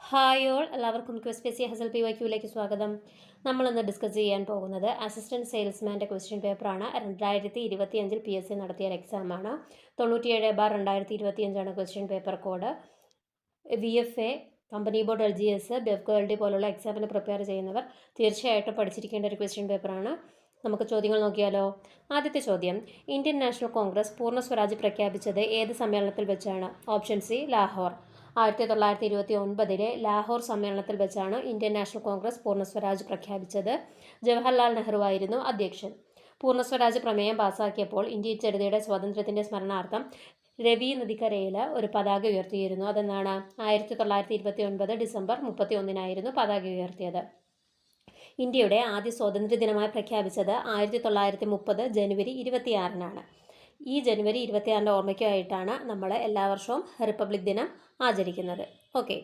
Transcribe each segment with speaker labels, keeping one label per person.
Speaker 1: Hi all, എല്ലാവർക്കും quiz pacy ഹസൽ P Y ക്യൂയിലേക്ക് സ്വാഗതം. നമ്മളിന്ന് ഡിസ്കസ് ചെയ്യാൻ പോകുന്നത് അസിസ്റ്റൻറ്റ് സെയിൽസ്മാൻ്റെ ക്വസ്റ്റ്യൻ പേപ്പറാണ്. 2025 PSC നടത്തിയ ഒരു എക്സാമാണ്. 97/2025 question paper code. VFA, company board, LGS, BEFGLD പോലുള്ള എക്സാമിന് പ്രിപ്പയർ ചെയ്യുന്നവർ തീർച്ചയായിട്ടും പഠിച്ചിരിക്കേണ്ട ഒരു ക്വസ്റ്റ്യൻ പേപ്പറാണ്. നമുക്ക് ചോദ്യങ്ങൾ നോക്കിയാലോ. ആദ്യത്തെ ചോദ്യം, ഇന്ത്യൻ നാഷണൽ കോൺഗ്രസ് പൂർണ്ണ സ്വരാജ് പ്രഖ്യാപിച്ചത് ഏത് സമ്മേളനത്തിൽ വെച്ചാണ്? Option C, Lahore. 1929 ലാഹോർ സമ്മേളനത്തിൽ വെച്ചാണ് ഇന്ത്യൻ നാഷണൽ കോൺഗ്രസ് പൂർണ്ണ സ്വരാജ് പ്രഖ്യാപിച്ചത്. ജവഹർലാൽ നെഹ്റു ആയിരുന്നു അധ്യക്ഷൻ. പൂർണ്ണ സ്വരാജ് പ്രമേയം പാസാക്കിയപ്പോൾ ഇന്ത്യൻ ജനതയുടെ സ്വാതന്ത്ര്യത്തിന്റെ സ്മരണാർത്ഥം രവി നദിക്കരയിൽ ഒരു പതാക ഉയർത്തിയിരുന്നു. അതെന്നാണ്? 1929 ഡിസംബർ 31 പതാക ഉയർത്തിയത്. ഇന്ത്യയുടെ ആദ്യ സ്വാതന്ത്ര്യ ദിനമായി പ്രഖ്യാപിച്ചത് 1930 ജനുവരി 26 ഈ ജനുവരി 26 ഓർമ്മയ്ക്കായിട്ടാണ് നമ്മൾ എല്ലാ വർഷവും റിപ്പബ്ലിക് ദിനം ആചരിക്കുന്നത്. ഓക്കെ,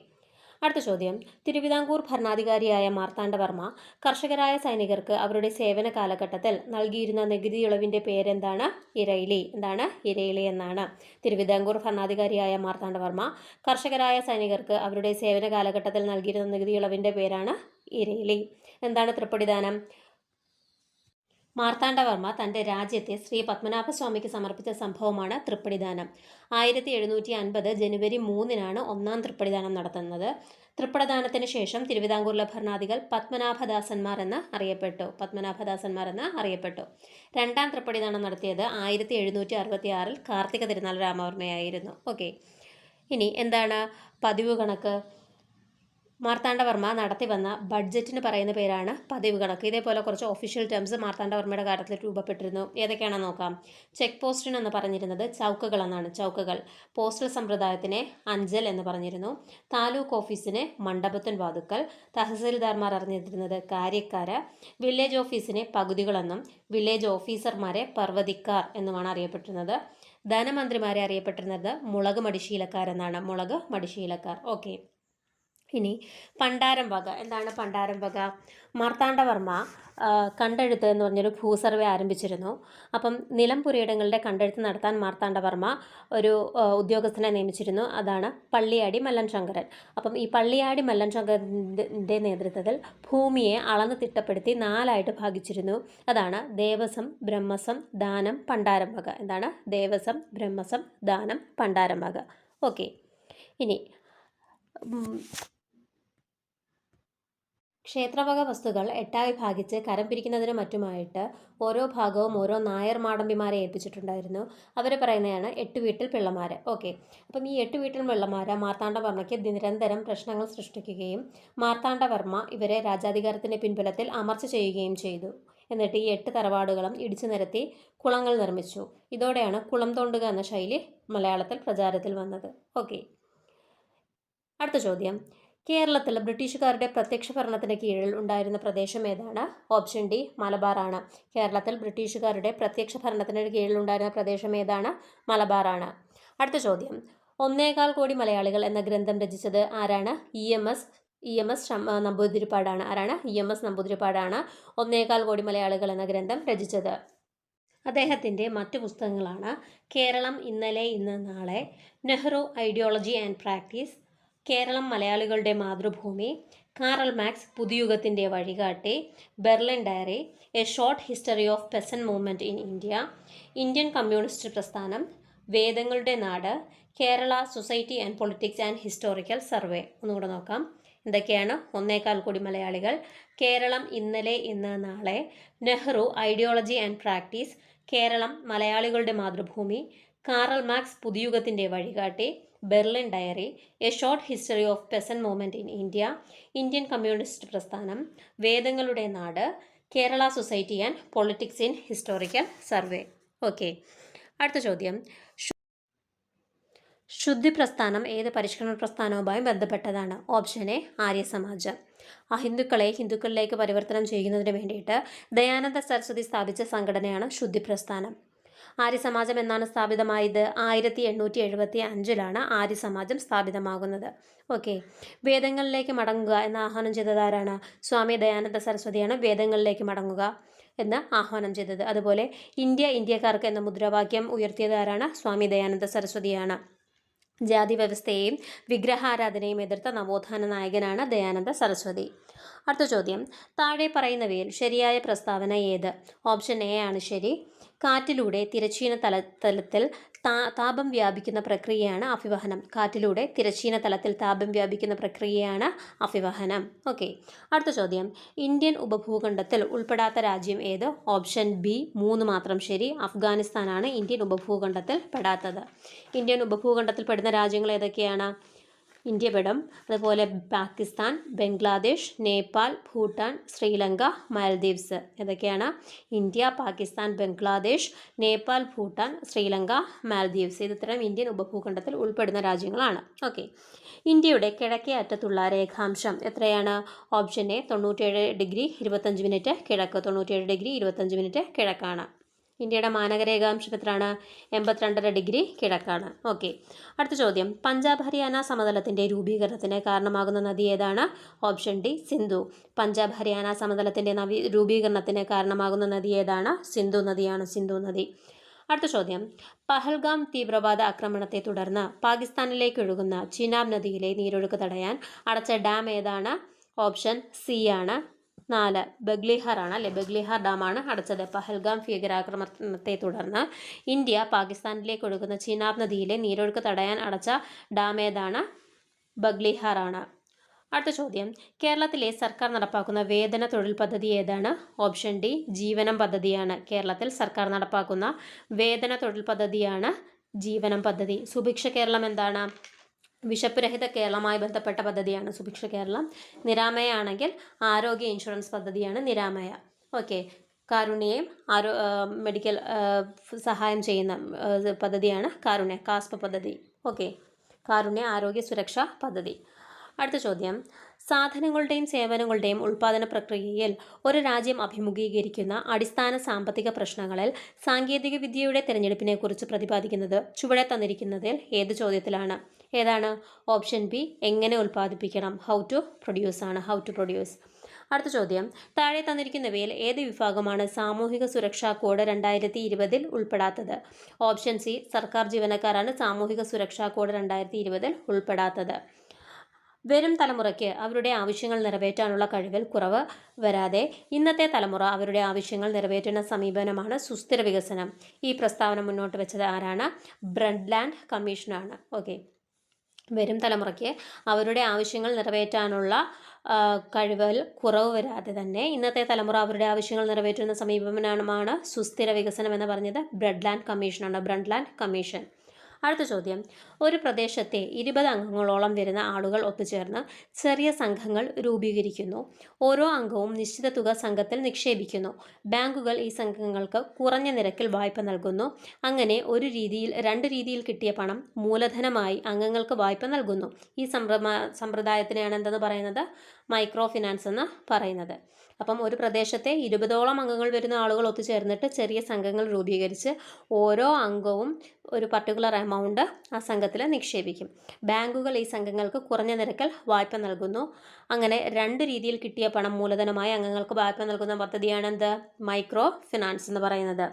Speaker 1: അടുത്ത ചോദ്യം, തിരുവിതാംകൂർ ഭരണാധികാരിയായ മാർത്താണ്ഡവർമ്മ കർഷകരായ സൈനികർക്ക് അവരുടെ സേവന കാലഘട്ടത്തിൽ നൽകിയിരുന്ന നികുതി ഇളവിൻ്റെ പേരെന്താണ്? ഇരയിലി. എന്താണ്? ഇരയിലി എന്നാണ്. തിരുവിതാംകൂർ ഭരണാധികാരിയായ മാർത്താണ്ഡവർമ്മ കർഷകരായ സൈനികർക്ക് അവരുടെ സേവന കാലഘട്ടത്തിൽ നൽകിയിരുന്ന നികുതി ഇളവിൻ്റെ പേരാണ് ഇരയിലി. എന്താണ് തൃപ്പടിദാനം? മാർത്താണ്ഡവർമ്മ തൻ്റെ രാജ്യത്തെ ശ്രീ പത്മനാഭസ്വാമിക്ക് സമർപ്പിച്ച സംഭവമാണ് തൃപ്പടിദാനം. 1750 ജനുവരി 3 ഒന്നാം തൃപ്പടിദാനം നടത്തുന്നത്. തൃപ്പടിദാനത്തിന് ശേഷം തിരുവിതാംകൂറിലെ ഭരണാധികൾ പത്മനാഭദാസന്മാർ എന്ന് അറിയപ്പെട്ടു. രണ്ടാം തൃപ്പടിദാനം നടത്തിയത് 1766 കാർത്തിക തിരുനാൾ രാമവർമ്മയായിരുന്നു. ഓക്കെ, ഇനി എന്താണ് പതിവ് കണക്ക്? മാർത്താണ്ഡവർമ്മ നടത്തി വന്ന ബഡ്ജറ്റിന് പറയുന്ന പേരാണ് പതിവ് കണക്ക്. ഇതേപോലെ കുറച്ച് ഒഫീഷ്യൽ ടേംസ് മാർത്താണ്ഡവർമ്മയുടെ കാര്യത്തിൽ രൂപപ്പെട്ടിരുന്നു. ഏതൊക്കെയാണെന്ന് നോക്കാം. ചെക്ക് പോസ്റ്റിന് എന്ന് പറഞ്ഞിരുന്നത് ചൗക്കകൾ എന്നാണ്. ചൗക്കകൾ. പോസ്റ്റൽ സമ്പ്രദായത്തിനെ അഞ്ചൽ എന്ന് പറഞ്ഞിരുന്നു. താലൂക്ക് ഓഫീസിനെ മണ്ഡപത്തിൻ വാതുക്കൽ. തഹസിൽദാർമാർ അറിഞ്ഞിരുന്നത് കാര്യക്കാർ. വില്ലേജ് ഓഫീസിനെ പകുതികളെന്നും വില്ലേജ് ഓഫീസർമാരെ പർവ്വതിക്കാർ എന്നുമാണ് അറിയപ്പെട്ടിരുന്നത്. ധനമന്ത്രിമാരെ അറിയപ്പെട്ടിരുന്നത് മുളക് മടിശീലക്കാരെന്നാണ്. മുളക് മടിശീലക്കാർ. ഓക്കെ, ഇനി പണ്ടാരം വക. എന്താണ് പണ്ടാരം വക? മാർത്താണ്ഡവർമ്മ കണ്ടെഴുത്ത് എന്ന് പറഞ്ഞൊരു ഭൂസർവേ ആരംഭിച്ചിരുന്നു. അപ്പം നിലം പുരയിടങ്ങളുടെ കണ്ടെഴുത്ത് നടത്താൻ മാർത്താണ്ഡവർമ്മ ഒരു ഉദ്യോഗസ്ഥനെ നിയമിച്ചിരുന്നു. അതാണ് പള്ളിയാടി മല്ലൻ ശങ്കരൻ. അപ്പം ഈ പള്ളിയാടി മല്ലൻ ശങ്കരൻ്റെ നേതൃത്വത്തിൽ ഭൂമിയെ അളന്ന് തിട്ടപ്പെടുത്തി 4 ഭാഗിച്ചിരുന്നു. അതാണ് ദേവസം, ബ്രഹ്മസം, ദാനം, പണ്ടാരം വക. എന്താണ്? ദേവസം, ബ്രഹ്മസം, ദാനം, പണ്ടാരം വക. ഓക്കെ, ഇനി ക്ഷേത്രവക വസ്തുക്കൾ 8 ഭാഗിച്ച് കരം പിരിക്കുന്നതിനും മറ്റുമായിട്ട് ഓരോ ഭാഗവും ഓരോ നായർ മാടമ്പിമാരെ ഏൽപ്പിച്ചിട്ടുണ്ടായിരുന്നു. അവർ പറയുന്നതാണ് 8 വീട്ടിൽ പിള്ളമാർ. ഓക്കെ, അപ്പം ഈ 8 വീട്ടിൽ പിള്ളമാർ മാർത്താണ്ഡവർമ്മയ്ക്ക് നിരന്തരം പ്രശ്നങ്ങൾ സൃഷ്ടിക്കുകയും മാർത്താണ്ഡവർമ്മ ഇവരെ രാജാധികാരത്തിൻ്റെ പിൻബലത്തിൽ അമർച്ച ചെയ്യുകയും ചെയ്തു. എന്നിട്ട് ഈ 8 തറവാടുകളും ഇടിച്ചു നിരത്തി കുളങ്ങൾ നിർമ്മിച്ചു. ഇതോടെയാണ് കുളം തോണ്ടുക എന്ന ശൈലി മലയാളത്തിൽ പ്രചാരത്തിൽ വന്നത്. ഓക്കെ, അടുത്ത ചോദ്യം, കേരളത്തിൽ ബ്രിട്ടീഷുകാരുടെ പ്രത്യക്ഷ ഭരണത്തിന് കീഴിൽ ഉണ്ടായിരുന്ന പ്രദേശം ഏതാണ്? ഓപ്ഷൻ ഡി, മലബാറാണ്. കേരളത്തിൽ ബ്രിട്ടീഷുകാരുടെ പ്രത്യക്ഷ ഭരണത്തിന് കീഴിൽ ഉണ്ടായിരുന്ന പ്രദേശം ഏതാണ്? മലബാറാണ്. അടുത്ത ചോദ്യം, 1.25 കോടി മലയാളികൾ എന്ന ഗ്രന്ഥം രചിച്ചത് ആരാണ്? EMS നമ്പൂതിരിപ്പാടാണ്. ആരാണ്? EMS നമ്പൂതിരിപ്പാടാണ് 1.25 കോടി മലയാളികൾ എന്ന ഗ്രന്ഥം രചിച്ചത്. അദ്ദേഹത്തിൻ്റെ മറ്റു പുസ്തകങ്ങളാണ് കേരളം ഇന്നലെ ഇന്ന് നാളെ, Nehru ideology and practice, Keralam മലയാളികളുടെ മാതൃഭൂമി, കാറൽ മാക്സ് പുതുയുഗത്തിൻ്റെ വഴികാട്ടി, Berlin diary, a short history of peasant movement in India, Indian communist പ്രസ്ഥാനം, വേദങ്ങളുടെ നാട്, Kerala society and politics and historical survey. ഒന്നുകൂടെ നോക്കാം. എന്തൊക്കെയാണ്? 1.25 കോടി മലയാളികൾ, കേരളം ഇന്നലെ ഇന്ന് നാളെ, Nehru ideology and practice, Keralam മലയാളികളുടെ മാതൃഭൂമി, കാറൽ മാക്സ് പുതുയുഗത്തിൻ്റെ വഴികാട്ടി, Berlin diary, a short history of peasant movement in India, Indian communist പ്രസ്ഥാനം, വേദങ്ങളുടെ നാട്, Kerala society and politics in historical survey. Okay, അടുത്ത ചോദ്യം, ശുദ്ധി പ്രസ്ഥാനം ഏത് പരിഷ്കരണ പ്രസ്ഥാനവുമായി ബന്ധപ്പെട്ടതാണ്? ഓപ്ഷൻ എ, ആര്യസമാജം. അഹിന്ദുക്കളെ ഹിന്ദുക്കളിലേക്ക് പരിവർത്തനം ചെയ്യുന്നതിന് വേണ്ടിയിട്ട് ദയാനന്ദ സരസ്വതി സ്ഥാപിച്ച സംഘടനയാണ് ശുദ്ധി പ്രസ്ഥാനം. ആര്യസമാജം എന്നാണ് സ്ഥാപിതമായത്? 1875 ആര്യസമാജം സ്ഥാപിതമാകുന്നത്. ഓക്കെ, വേദങ്ങളിലേക്ക് മടങ്ങുക എന്ന് ആഹ്വാനം ചെയ്തത് ആരാണ്? സ്വാമി ദയാനന്ദ സരസ്വതിയാണ് വേദങ്ങളിലേക്ക് മടങ്ങുക എന്ന് ആഹ്വാനം ചെയ്തത്. അതുപോലെ ഇന്ത്യക്കാർക്ക് എന്ന മുദ്രാവാക്യം ഉയർത്തിയത് ആരാണ്? സ്വാമി ദയാനന്ദ സരസ്വതിയാണ്. ജാതി വ്യവസ്ഥയെയും വിഗ്രഹാരാധനയും എതിർത്ത നവോത്ഥാന നായകനാണ് ദയാനന്ദ സരസ്വതി. അടുത്ത ചോദ്യം, താഴെ പറയുന്നവയിൽ ശരിയായ പ്രസ്താവന ഏത്? ഓപ്ഷൻ എ ആണ് ശരി. കാറ്റിലൂടെ തിരശ്ചീന തലത്തിൽ താപം വ്യാപിക്കുന്ന പ്രക്രിയയാണ് അഭിവഹനം. കാറ്റിലൂടെ തിരശ്ചീന തലത്തിൽ താപം വ്യാപിക്കുന്ന പ്രക്രിയയാണ് അഭിവഹനം. ഓക്കെ. അടുത്ത ചോദ്യം, ഇന്ത്യൻ ഉപഭൂഖണ്ഡത്തിൽ ഉൾപ്പെടാത്ത രാജ്യം ഏത്? ഓപ്ഷൻ ബി 3 മാത്രം ശരി. അഫ്ഗാനിസ്ഥാനാണ് ഇന്ത്യൻ ഉപഭൂഖണ്ഡത്തിൽ പെടാത്തത്. ഇന്ത്യൻ ഉപഭൂഖണ്ഡത്തിൽ പെടുന്ന രാജ്യങ്ങൾ ഏതൊക്കെയാണ്? ഇന്ത്യ പെടും, അതുപോലെ പാകിസ്ഥാൻ, ബംഗ്ലാദേശ്, നേപ്പാൾ, ഭൂട്ടാൻ, ശ്രീലങ്ക, മാൽദീവ്സ്. ഏതൊക്കെയാണ്? ഇന്ത്യ, പാകിസ്ഥാൻ, ബംഗ്ലാദേശ്, നേപ്പാൾ, ഭൂട്ടാൻ, ശ്രീലങ്ക, മാൽദീവ്സ്. ഇത് ഇത്തരം ഇന്ത്യൻ ഉപഭൂഖണ്ഡത്തിൽ ഉൾപ്പെടുന്ന രാജ്യങ്ങളാണ്. ഓക്കെ. ഇന്ത്യയുടെ കിഴക്കേ അറ്റത്തുള്ള രേഖാംശം എത്രയാണ്? ഓപ്ഷൻ എ 97 ഡിഗ്രി 25 മിനിറ്റ് കിഴക്ക്. 97 ഡിഗ്രി 25 മിനിറ്റ് കിഴക്കാണ്. ഇന്ത്യയുടെ മാനകരേഖാംശം എത്രയാണ്? 82.5 ഡിഗ്രി കിഴക്കാണ്. ഓക്കെ. അടുത്ത ചോദ്യം, പഞ്ചാബ് ഹരിയാന സമതലത്തിൻ്റെ രൂപീകരണത്തിന് കാരണമാകുന്ന നദി ഏതാണ്? Option D Sindhu. പഞ്ചാബ് ഹരിയാന സമതലത്തിൻ്റെ രൂപീകരണത്തിന് കാരണമാകുന്ന നദി ഏതാണ്? സിന്ധു നദിയാണ്. സിന്ധു നദി. അടുത്ത ചോദ്യം, പഹൽഗാം തീവ്രവാദ ആക്രമണത്തെ തുടർന്ന് പാകിസ്ഥാനിലേക്ക് ഒഴുകുന്ന ചിനാബ് നദിയിലെ നീരൊഴുക്ക് തടയാൻ അടച്ച ഡാം ഏതാണ്? ഓപ്ഷൻ സി ആണ്. 4 ബഗ്ലിഹാർ ആണ് അല്ലെ. ബഗ്ലിഹാർ ഡാമാണ് അടച്ചത്. പഹൽഗാം ഭീകരാക്രമണത്തെ തുടർന്ന് ഇന്ത്യ പാകിസ്ഥാനിലേക്ക് ഒഴുകുന്ന ചിനാബ് നദിയിലെ നീരൊഴുക്ക് തടയാൻ അടച്ച ഡാം ഏതാണ്? ബഗ്ലിഹാർ ആണ്. അടുത്ത ചോദ്യം, കേരളത്തിലെ സർക്കാർ നടപ്പാക്കുന്ന വേതന തൊഴിൽ പദ്ധതി ഏതാണ്? ഓപ്ഷൻ ഡി ജീവനം പദ്ധതിയാണ്. കേരളത്തിൽ സർക്കാർ നടപ്പാക്കുന്ന വേതന തൊഴിൽ പദ്ധതിയാണ് ജീവനം പദ്ധതി. സുഭിക്ഷ കേരളം എന്താണ്? വിശപ്പ് രഹിത കേരളമായി ബന്ധപ്പെട്ട പദ്ധതിയാണ് സുഭിക്ഷ കേരളം. നിരാമയ ആണെങ്കിൽ ആരോഗ്യ ഇൻഷുറൻസ് പദ്ധതിയാണ് നിരാമയ. ഓക്കെ. കാരുണ്യയും മെഡിക്കൽ സഹായം ചെയ്യുന്ന പദ്ധതിയാണ് കാരുണ്യ, കാസ്പ പദ്ധതി. ഓക്കെ. കാരുണ്യ ആരോഗ്യ സുരക്ഷാ പദ്ധതി. അടുത്ത ചോദ്യം, സാധനങ്ങളുടെയും സേവനങ്ങളുടെയും ഉൽപ്പാദന പ്രക്രിയയിൽ ഒരു രാജ്യം അഭിമുഖീകരിക്കുന്ന അടിസ്ഥാന സാമ്പത്തിക പ്രശ്നങ്ങളിൽ സാങ്കേതിക വിദ്യയുടെ തിരഞ്ഞെടുപ്പിനെക്കുറിച്ച് പ്രതിപാദിക്കുന്നത് ചുവടെ തന്നിരിക്കുന്നതിൽ ഏത് ചോദ്യത്തിലാണ്? ഏതാണ്? ഓപ്ഷൻ ബി എങ്ങനെ ഉൽപ്പാദിപ്പിക്കണം. ഹൗ ടു പ്രൊഡ്യൂസ് ആണ്. How to produce. അടുത്ത ചോദ്യം, താഴെ തന്നിരിക്കുന്നവയിൽ ഏത് വിഭാഗമാണ് സാമൂഹിക സുരക്ഷാ കോഡ് 2020 ഉൾപ്പെടാത്തത്? ഓപ്ഷൻ സി സർക്കാർ ജീവനക്കാരാണ് സാമൂഹിക സുരക്ഷാ കോഡ് 2020 ഉൾപ്പെടാത്തത്. വരും തലമുറയ്ക്ക് അവരുടെ ആവശ്യങ്ങൾ നിറവേറ്റാനുള്ള കഴിവിൽ കുറവ് വരാതെ ഇന്നത്തെ തലമുറ അവരുടെ ആവശ്യങ്ങൾ നിറവേറ്റുന്ന സമീപനമാണ് സുസ്ഥിര വികസനം. ഈ പ്രസ്താവന മുന്നോട്ട് വെച്ചത് ആരാണ്? ബ്രണ്ട്ലാൻഡ് കമ്മീഷനാണ്. ഓക്കെ. വരും തലമുറയ്ക്ക് അവരുടെ ആവശ്യങ്ങൾ നിറവേറ്റാനുള്ള കഴിവിൽ കുറവ് വരാതെ തന്നെ ഇന്നത്തെ തലമുറ അവരുടെ ആവശ്യങ്ങൾ നിറവേറ്റുന്ന സമീപനമാണ് സുസ്ഥിര വികസനം എന്ന് പറഞ്ഞത് ബ്രണ്ട്ലാൻഡ് കമ്മീഷനാണ്. ബ്രണ്ട്ലാൻഡ് കമ്മീഷൻ. അടുത്ത ചോദ്യം, ഒരു പ്രദേശത്തെ 20 അംഗങ്ങളോളം വരുന്ന ആളുകൾ ഒത്തുചേർന്ന് ചെറിയ സംഘങ്ങൾ രൂപീകരിക്കുന്നു. ഓരോ അംഗവും നിശ്ചിത തുക സംഘത്തിൽ നിക്ഷേപിക്കുന്നു. ബാങ്കുകൾ ഈ സംഘങ്ങൾക്ക് കുറഞ്ഞ നിരക്കിൽ വായ്പ നൽകുന്നു. അങ്ങനെ ഒരു രീതിയിൽ 2 രീതിയിൽ കിട്ടിയ പണം മൂലധനമായി അംഗങ്ങൾക്ക് വായ്പ നൽകുന്നു. ഈ സമ്പ്രദായത്തിനെയാണ് എന്തെന്ന് പറയുന്നത്? മൈക്രോ ഫിനാൻസ് എന്ന് പറയുന്നത്. അപ്പം ഒരു പ്രദേശത്തെ 20ഓളം അംഗങ്ങൾ വരുന്ന ആളുകൾ ഒത്തുചേർന്നിട്ട് ചെറിയ സംഘങ്ങൾ രൂപീകരിച്ച് ഓരോ അംഗവും ഒരു പർട്ടിക്കുലർ എമൗണ്ട് ആ സംഘത്തിൽ നിക്ഷേപിക്കും. ബാങ്കുകൾ ഈ സംഘങ്ങൾക്ക് കുറഞ്ഞ നിരക്കിൽ വായ്പ നൽകുന്നു. അങ്ങനെ 2 രീതിയിൽ കിട്ടിയ പണം മൂലധനമായി അംഗങ്ങൾക്ക് വായ്പ നൽകുന്ന പദ്ധതിയാണ് എന്ത്? മൈക്രോ ഫിനാൻസ് എന്ന് പറയുന്നത്.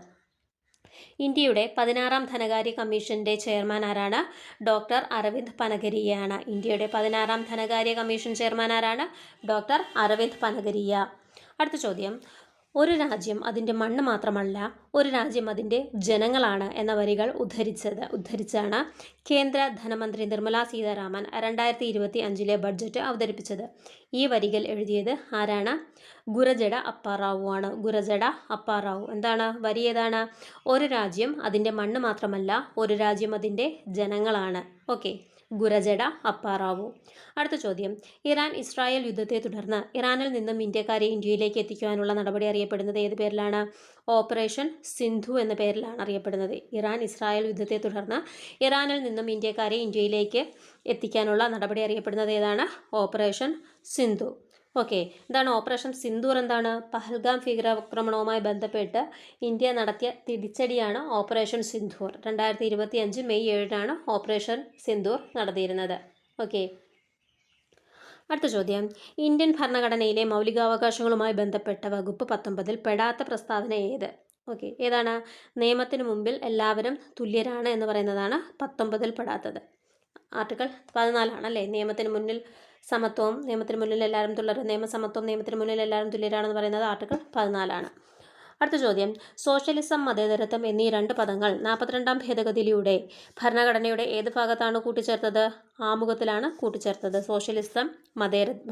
Speaker 1: ഇന്ത്യയുടെ 16ാം ധനകാര്യ കമ്മീഷന്റെ ചെയർമാൻ ആരാണ്? ഡോക്ടർ അരവിന്ദ് പനഗരിയയാണ്. ഇന്ത്യയുടെ 16ാം ധനകാര്യ കമ്മീഷൻ ചെയർമാൻ ആരാണ്? ഡോക്ടർ അരവിന്ദ് പനഗരിയ. അടുത്ത ചോദ്യം, ഒരു രാജ്യം അതിൻ്റെ മണ്ണ് മാത്രമല്ല, ഒരു രാജ്യം അതിൻ്റെ ജനങ്ങളാണ് എന്ന വരികൾ ഉദ്ധരിച്ചാണ് കേന്ദ്ര ധനമന്ത്രി നിർമ്മല സീതാരാമൻ 2025 ബഡ്ജറ്റ് അവതരിപ്പിച്ചത്. ഈ വരികൾ എഴുതിയത് ആരാണ്? ഗുരജട അപ്പാറാവു ആണ്. ഗുരജട അപ്പാറാവു. എന്താണ് വരി? ഏതാണ്? ഒരു രാജ്യം അതിൻ്റെ മണ്ണ് മാത്രമല്ല, ഒരു രാജ്യം അതിൻ്റെ ജനങ്ങളാണ്. ഓക്കെ. ഗുരജട അപ്പാറാവു. അടുത്ത ചോദ്യം, ഇറാൻ ഇസ്രായേൽ യുദ്ധത്തെ തുടർന്ന് ഇറാനിൽ നിന്നും ഇന്ത്യക്കാരെ ഇന്ത്യയിലേക്ക് എത്തിക്കുവാനുള്ള നടപടി അറിയപ്പെടുന്നത് ഏത് പേരിലാണ്? ഓപ്പറേഷൻ സിന്ധു എന്ന പേരിലാണ് അറിയപ്പെടുന്നത്. ഇറാൻ ഇസ്രായേൽ യുദ്ധത്തെ തുടർന്ന് ഇറാനിൽ നിന്നും ഇന്ത്യക്കാരെ ഇന്ത്യയിലേക്ക് എത്തിക്കാനുള്ള നടപടി അറിയപ്പെടുന്നത് ഏതാണ്? ഓപ്പറേഷൻ സിന്ധു. ഓക്കെ. എന്താണ് ഓപ്പറേഷൻ സിന്ദൂർ? എന്താണ്? പഹൽഗാം ഭീകരാക്രമണവുമായി ബന്ധപ്പെട്ട് ഇന്ത്യ നടത്തിയ തിരിച്ചടിയാണ് operation Sindoor. 2025 May 7 operation Sindoor നടത്തിയിരുന്നത്. ഓക്കെ. അടുത്ത ചോദ്യം, ഇന്ത്യൻ ഭരണഘടനയിലെ മൗലികാവകാശങ്ങളുമായി ബന്ധപ്പെട്ട വകുപ്പ് 19 പെടാത്ത പ്രസ്താവന ഏത്? ഓക്കെ. ഏതാണ്? നിയമത്തിന് മുമ്പിൽ എല്ലാവരും തുല്യരാണ് എന്ന് പറയുന്നതാണ് 19 പെടാത്തത്. ആർട്ടിക്കിൾ 14 അല്ലേ. നിയമത്തിന് മുന്നിൽ സമത്വവും, നിയമത്തിന് മുന്നിൽ എല്ലാവരും തുല്യർ, നിയമസമത്വം, നിയമത്തിന് മുന്നിൽ എല്ലാവരും തുല്യരാണെന്ന് പറയുന്നത് ആർട്ടിക്കിൾ 14. അടുത്ത ചോദ്യം, സോഷ്യലിസം, മതേതരത്വം എന്നീ രണ്ട് പദങ്ങൾ 42ാം ഭേദഗതിയിലൂടെ ഭരണഘടനയുടെ ഏത് ഭാഗത്താണ് കൂട്ടിച്ചേർത്തത്? ആമുഖത്തിലാണ് കൂട്ടിച്ചേർത്തത്. സോഷ്യലിസം,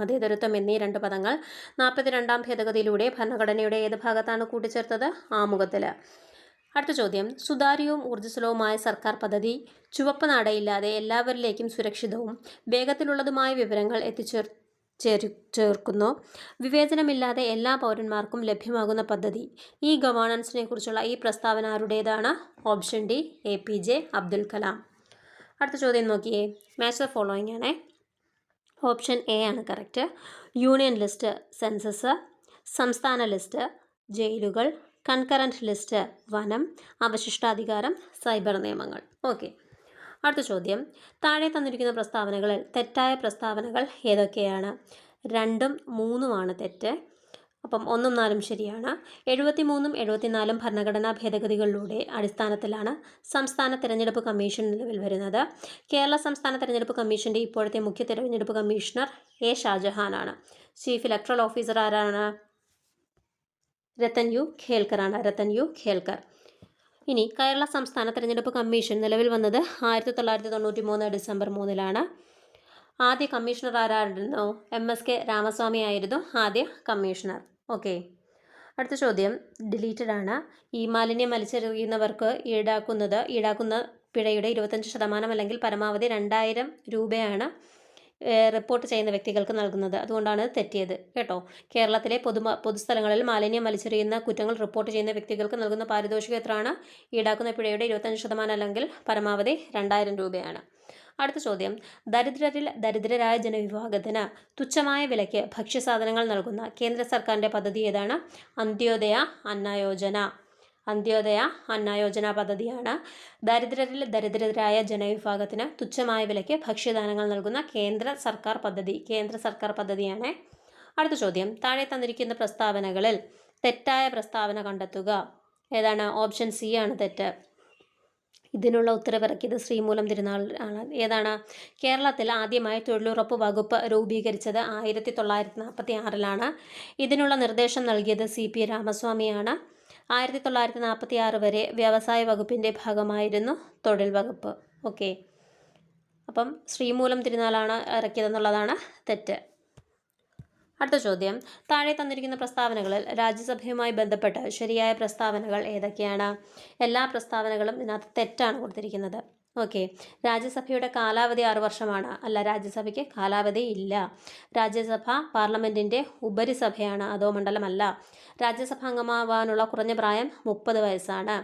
Speaker 1: മതേതരത്വം എന്നീ രണ്ട് പദങ്ങൾ 42ാം ഭേദഗതിയിലൂടെ ഭരണഘടനയുടെ ഏത് ഭാഗത്താണ് കൂട്ടിച്ചേർത്തത്? ആമുഖത്തിൽ. അടുത്ത ചോദ്യം, സുതാര്യവും ഊർജ്ജസ്വലവുമായ സർക്കാർ പദ്ധതി ചുവപ്പ് നാടയില്ലാതെ എല്ലാവരിലേക്കും സുരക്ഷിതവും വേഗത്തിലുള്ളതുമായ വിവരങ്ങൾ ചേർക്കുന്നു. വിവേചനമില്ലാതെ എല്ലാ പൗരന്മാർക്കും ലഭ്യമാകുന്ന പദ്ധതി. ഈ ഗവേണൻസിനെ കുറിച്ചുള്ള ഈ പ്രസ്താവന ആരുടേതാണ്? Option D, APJ Abdul Kalam. അടുത്ത ചോദ്യം നോക്കിയേ, മാച്ച് ദ ഫോളോയിങ് ആണേ. ഓപ്ഷൻ എ ആണ് കറക്റ്റ്. യൂണിയൻ ലിസ്റ്റ് സെൻസസ്, സംസ്ഥാന ലിസ്റ്റ് ജയിലുകൾ, കൺകറന്റ് ലിസ്റ്റ് വനം, അവശിഷ്ടാധികാരം സൈബർ നിയമങ്ങൾ. ഓക്കെ, അടുത്ത ചോദ്യം, താഴെ തന്നിരിക്കുന്ന പ്രസ്താവനകളിൽ തെറ്റായ പ്രസ്താവനകൾ ഏതൊക്കെയാണ്? 2ഉം 3ഉമാണ് തെറ്റ്. അപ്പം 1ഉം 4ഉം ശരിയാണ്. 73ഉം 74ഉം ഭരണഘടനാ ഭേദഗതികളിലൂടെ അടിസ്ഥാനത്തിലാണ് സംസ്ഥാന തെരഞ്ഞെടുപ്പ് കമ്മീഷൻ നിലവിൽ വരുന്നത്. കേരള സംസ്ഥാന തെരഞ്ഞെടുപ്പ് കമ്മീഷൻ്റെ ഇപ്പോഴത്തെ മുഖ്യ തെരഞ്ഞെടുപ്പ് കമ്മീഷണർ A. ഷാജഹാനാണ്. ചീഫ് ഇലക്ടറൽ ഓഫീസർ ആരാണ്? രത്തൻ യു ഖേൽക്കർ. ഇനി കേരള സംസ്ഥാന തെരഞ്ഞെടുപ്പ് കമ്മീഷൻ നിലവിൽ വന്നത് 1993 ഡിസംബർ 3-ലാണ്. ആദ്യ കമ്മീഷണർ ആരായിരുന്നു? MSK രാമസ്വാമി ആയിരുന്നു ആദ്യ കമ്മീഷണർ. ഓക്കെ, അടുത്ത ചോദ്യം ഡിലീറ്റഡ് ആണ്. ഈ മാലിന്യം വലിച്ചെറിയുന്നവർക്ക് ഈടാക്കുന്ന പിഴയുടെ 25% അല്ലെങ്കിൽ പരമാവധി 2000 രൂപയാണ് റിപ്പോർട്ട് ചെയ്യുന്ന വ്യക്തികൾക്ക് നൽകുന്നത്. അതുകൊണ്ടാണ് തെറ്റിയത് കേട്ടോ. കേരളത്തിലെ പൊതുസ്ഥലങ്ങളിൽ മാലിന്യം വലിച്ചെറിയുന്ന കുറ്റങ്ങൾ റിപ്പോർട്ട് ചെയ്യുന്ന വ്യക്തികൾക്ക് നൽകുന്ന പാരിതോഷികം എത്രയാണ്? ഈടാക്കുന്ന പിഴയുടെ 25% അല്ലെങ്കിൽ പരമാവധി 2000 രൂപയാണ്. അടുത്ത ചോദ്യം, ദരിദ്രരായ ജനവിഭാഗത്തിന് തുച്ഛമായ വിലയ്ക്ക് ഭക്ഷ്യസാധനങ്ങൾ നൽകുന്ന കേന്ദ്ര സർക്കാരിൻ്റെ പദ്ധതി ഏതാണ്? അന്ത്യോദയ അന്ന യോജന പദ്ധതിയാണ് ദരിദ്രരായ ജനവിഭാഗത്തിന് തുച്ഛമായ വിലയ്ക്ക് ഭക്ഷ്യധാന്യങ്ങൾ നൽകുന്ന കേന്ദ്ര സർക്കാർ പദ്ധതിയാണ്. അടുത്ത ചോദ്യം, താഴെ തന്നിരിക്കുന്ന പ്രസ്താവനകളിൽ തെറ്റായ പ്രസ്താവന കണ്ടെത്തുക. ഏതാണ്? ഓപ്ഷൻ സി ആണ് തെറ്റ്. ഇതിനുള്ള ഉത്തരവിറക്കിയത് ശ്രീമൂലം തിരുനാൾ ആണ്. ഏതാണ്? കേരളത്തിൽ ആദ്യമായി തൊഴിലുറപ്പ് വകുപ്പ് രൂപീകരിച്ചത് 1946-ലാണ്. ഇതിനുള്ള നിർദ്ദേശം നൽകിയത് CP രാമസ്വാമിയാണ്. 1946 വരെ വ്യവസായ വകുപ്പിൻ്റെ ഭാഗമായിരുന്നു തൊഴിൽ വകുപ്പ്. ഓക്കെ, അപ്പം ശ്രീമൂലം തിരുനാളാണ് ഇറക്കിയതെന്നുള്ളതാണ് തെറ്റ്. അടുത്ത ചോദ്യം, താഴെ തന്നിരിക്കുന്ന പ്രസ്താവനകളിൽ രാജ്യസഭയുമായി ബന്ധപ്പെട്ട് ശരിയായ പ്രസ്താവനകൾ ഏതൊക്കെയാണ്? എല്ലാ പ്രസ്താവനകളും ഇതിനകത്ത് തെറ്റാണ് കൊടുത്തിരിക്കുന്നത്. ഓക്കെ, രാജ്യസഭയുടെ കാലാവധി 6 വർഷമാണ്. അല്ല, രാജ്യസഭയ്ക്ക് കാലാവധി ഇല്ല. രാജ്യസഭ പാർലമെൻറ്റിൻ്റെ ഉപരിസഭയാണ്, അതോ മണ്ഡലമല്ല. രാജ്യസഭ അംഗമാവാനുള്ള കുറഞ്ഞ പ്രായം 30 വയസ്സാണ്.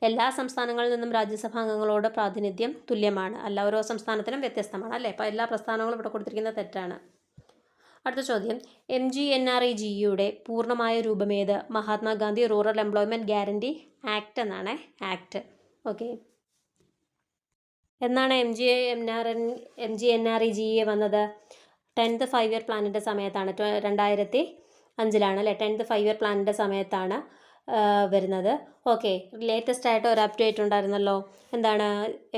Speaker 1: എല്ലാ സംസ്ഥാനങ്ങളിൽ നിന്നും രാജ്യസഭാ അംഗങ്ങളോട് പ്രാതിനിധ്യം തുല്യമാണ്. അല്ല, ഓരോ സംസ്ഥാനത്തിനും വ്യത്യസ്തമാണ് അല്ലേ. അപ്പോൾ എല്ലാ പ്രസ്താവനകളും ഇവിടെ കൊടുത്തിരിക്കുന്നത് തെറ്റാണ്. അടുത്ത ചോദ്യം, MGNREGA പൂർണ്ണമായ രൂപമേത്? Mahatma Gandhi rural employment guarantee act എന്നാണ്. ആക്ട്. ഓക്കെ, എന്നാണ് MGNREGA വന്നത്? 10th 5 ഇയർ പ്ലാനിൻ്റെ സമയത്താണ്. 2005-ലാണ് അല്ലേ. 10th 5 ഇയർ പ്ലാനിൻ്റെ സമയത്താണ് വരുന്നത്. ഓക്കെ, ലേറ്റസ്റ്റ് ആയിട്ട് ഒരു അപ്ഡേറ്റ് ഉണ്ടായിരുന്നല്ലോ. എന്താണ്?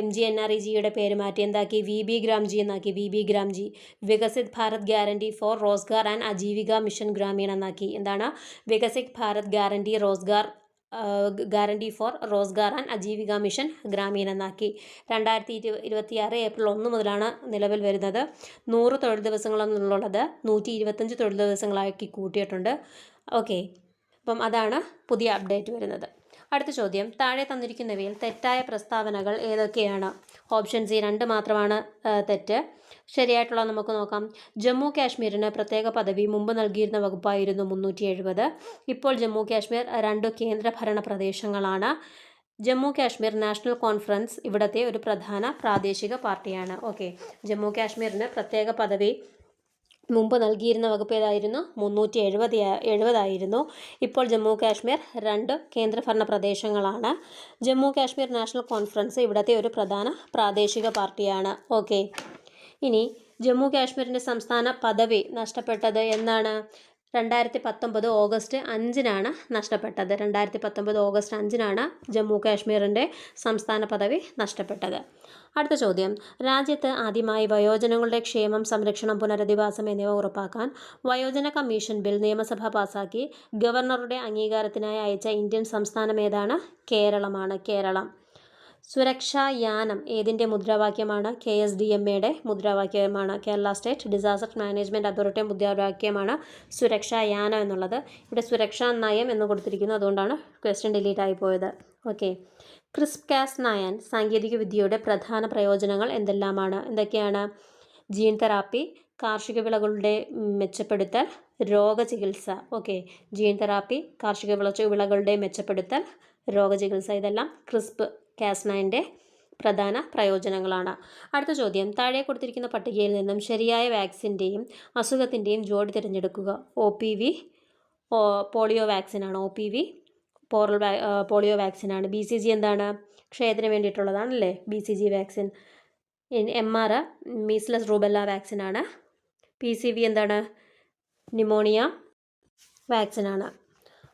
Speaker 1: MGNREGA പേര് മാറ്റി എന്താക്കി? VB ഗ്രാംജി എന്നാക്കി. VB Gramji, Viksit Bharat guarantee for Rozgar and Ajeevika mission Grameen എന്നാക്കി. എന്താണ്? Viksit Bharat guarantee for Rozgar and Ajeevika mission Grameen എന്നാക്കി. 2026 ഏപ്രിൽ 1 മുതലാണ് നിലവിൽ വരുന്നത്. 100 തൊഴിൽ ദിവസങ്ങളെന്നുള്ളത് 125 തൊഴിൽ ദിവസങ്ങളാക്കി കൂട്ടിയിട്ടുണ്ട്. ഓക്കെ, അപ്പം അതാണ് പുതിയ അപ്ഡേറ്റ് വരുന്നത്. അടുത്ത ചോദ്യം, താഴെ തന്നിരിക്കുന്നവയിൽ തെറ്റായ പ്രസ്താവനകൾ ഏതൊക്കെയാണ്? ഓപ്ഷൻ സി 2 മാത്രമാണ് തെറ്റ്. ശരിയായിട്ടുള്ളത് നമുക്ക് നോക്കാം. ജമ്മു കാശ്മീരിന് പ്രത്യേക പദവി മുമ്പ് നൽകിയിരുന്ന വകുപ്പായിരുന്നു 370. ഇപ്പോൾ ജമ്മു കാശ്മീർ 2 കേന്ദ്രഭരണ പ്രദേശങ്ങളാണ്. ജമ്മു കാശ്മീർ നാഷണൽ കോൺഫറൻസ് ഇവിടുത്തെ ഒരു പ്രധാന പ്രാദേശിക പാർട്ടിയാണ്. ഓക്കെ, ജമ്മു കാശ്മീരിന് പ്രത്യേക പദവി മുമ്പ് നൽകിയിരുന്ന വകുപ്പ് ഏതായിരുന്നു? 370 ആയിരുന്നു. ഇപ്പോൾ ജമ്മു കാശ്മീർ 2 കേന്ദ്രഭരണ പ്രദേശങ്ങളാണ്. ജമ്മു കാശ്മീർ നാഷണൽ കോൺഫറൻസ് ഇവിടുത്തെ ഒരു പ്രധാന പ്രാദേശിക പാർട്ടിയാണ്. ഓക്കെ, ഇനി ജമ്മു കാശ്മീരിൻ്റെ സംസ്ഥാന പദവി നഷ്ടപ്പെട്ടത് എന്നാണ്? 2019 ഓഗസ്റ്റ് 5-നാണ് നഷ്ടപ്പെട്ടത്. 2019 ഓഗസ്റ്റ് 5-നാണ് ജമ്മു കാശ്മീരിൻ്റെ സംസ്ഥാന പദവി നഷ്ടപ്പെട്ടത്. അടുത്ത ചോദ്യം, രാജ്യത്ത് ആദ്യമായി വയോജനങ്ങളുടെ ക്ഷേമം, സംരക്ഷണം, പുനരധിവാസം എന്നിവ ഉറപ്പാക്കാൻ വയോജന കമ്മീഷൻ ബിൽ നിയമസഭ പാസാക്കി ഗവർണറുടെ അംഗീകാരത്തിനായി അയച്ച ഇന്ത്യൻ സംസ്ഥാനം ഏതാണ്? കേരളമാണ്. കേരളം. സുരക്ഷാ യാനം ഏതിൻ്റെ മുദ്രാവാക്യമാണ്? KSDMAയുടെ മുദ്രാവാക്യമാണ്. കേരള സ്റ്റേറ്റ് ഡിസാസ്റ്റർ മാനേജ്മെൻറ്റ് അതോറിറ്റിയുടെ മുദ്രാവാക്യമാണ് സുരക്ഷാ യാനം എന്നുള്ളത്. ഇവിടെ സുരക്ഷാ നയം എന്ന് കൊടുത്തിരിക്കുന്നു, അതുകൊണ്ടാണ് ക്വസ്റ്റ്യൻ ഡിലീറ്റ് ആയി പോയത്. ഓക്കെ. CRISPR-Cas9 സാങ്കേതിക വിദ്യയുടെ പ്രധാന പ്രയോജനങ്ങൾ എന്തെല്ലാമാണ്? എന്തൊക്കെയാണ്? ജീൻ തെറാപ്പി, കാർഷിക വിളകളുടെ മെച്ചപ്പെടുത്തൽ, രോഗചികിത്സ. ഓക്കെ. ജീൻ തെറാപ്പി, കാർഷിക വിളകളുടെ മെച്ചപ്പെടുത്തൽ, രോഗചികിത്സ, ഇതെല്ലാം CRISPR-Cas9ൻ്റെ പ്രധാന പ്രയോജനങ്ങളാണ്. അടുത്ത ചോദ്യം, താഴെ കൊടുത്തിരിക്കുന്ന പട്ടികയിൽ നിന്നും ശരിയായ വാക്സിൻ്റെയും അസുഖത്തിൻ്റെയും ജോഡി തിരഞ്ഞെടുക്കുക. OPV പോളിയോ വാക്സിനാണ്. OPV പോളിയോ വാക്സിനാണ്. BCG എന്താണ്? ക്ഷയത്തിന് വേണ്ടിയിട്ടുള്ളതാണല്ലേ BCG vaccine. MR measles rubella വാക്സിനാണ്. PCV എന്താണ്? ന്യൂമോണിയ വാക്സിനാണ്.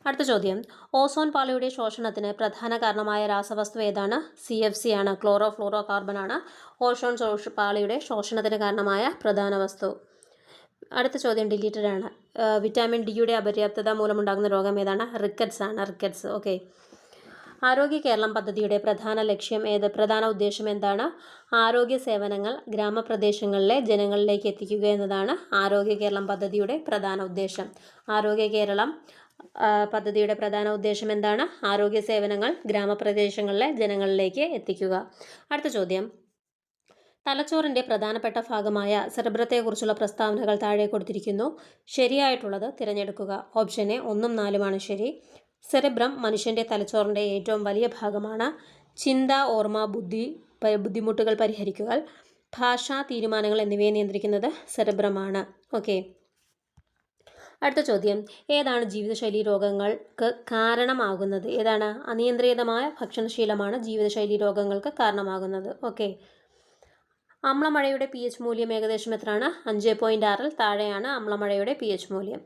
Speaker 1: അടുത്ത ചോദ്യം, ഓസോൺ പാളിയുടെ ശോഷണത്തിന് പ്രധാന കാരണമായ രാസവസ്തു ഏതാണ്? CFC ആണ്. ക്ലോറോ ഫ്ലൂറോ കാർബൺ ആണ് ഓസോൺ പാളിയുടെ ശോഷണത്തിന് കാരണമായ പ്രധാന വസ്തു. അടുത്ത ചോദ്യം ഡിലീറ്റഡ് ആണ്. വിറ്റാമിൻ ഡിയുടെ അപര്യാപ്തത മൂലമുണ്ടാകുന്ന രോഗം ഏതാണ്? റിക്കറ്റ്സ് ആണ്. റിക്കറ്റ്സ്. ഓക്കെ. ആരോഗ്യ കേരളം പദ്ധതിയുടെ പ്രധാന ഉദ്ദേശം എന്താണ്? ആരോഗ്യ സേവനങ്ങൾ ഗ്രാമപ്രദേശങ്ങളിലെ ജനങ്ങളിലേക്ക് എത്തിക്കുക എന്നതാണ് ആരോഗ്യ കേരളം പദ്ധതിയുടെ പ്രധാന ഉദ്ദേശം. ആരോഗ്യ കേരളം പദ്ധതിയുടെ പ്രധാന ഉദ്ദേശം എന്താണ്? ആരോഗ്യ സേവനങ്ങൾ ഗ്രാമപ്രദേശങ്ങളിലെ ജനങ്ങളിലേക്ക് എത്തിക്കുക. അടുത്ത ചോദ്യം, തലച്ചോറിൻ്റെ പ്രധാനപ്പെട്ട ഭാഗമായ സെറിബ്രത്തെക്കുറിച്ചുള്ള പ്രസ്താവനകൾ താഴെ കൊടുത്തിരിക്കുന്നു. ശരിയായിട്ടുള്ളത് തിരഞ്ഞെടുക്കുക. ഓപ്ഷൻ എ 1ഉം 4ഉമാണ് ശരി. സെറിബ്രം മനുഷ്യൻ്റെ തലച്ചോറിൻ്റെ ഏറ്റവും വലിയ ഭാഗമാണ്. ചിന്ത, ഓർമ്മ, ബുദ്ധിമുട്ടുകൾ പരിഹരിക്കുക, ഭാഷ, തീരുമാനങ്ങൾ എന്നിവയെ നിയന്ത്രിക്കുന്നത് സെറിബ്രമാണ്. ഓക്കെ. അടുത്ത ചോദ്യം, ഏതാണ് ജീവിതശൈലി രോഗങ്ങൾക്ക് കാരണമാകുന്നത്? ഏതാണ്? അനിയന്ത്രിതമായ ഭക്ഷണശീലമാണ് ജീവിതശൈലി രോഗങ്ങൾക്ക് കാരണമാകുന്നത്. ഓക്കെ. അമ്ലമഴയുടെ pH മൂല്യം ഏകദേശം എത്രയാണ്? 5.6-ൽ താഴെയാണ് അമ്ലമഴയുടെ pH മൂല്യം.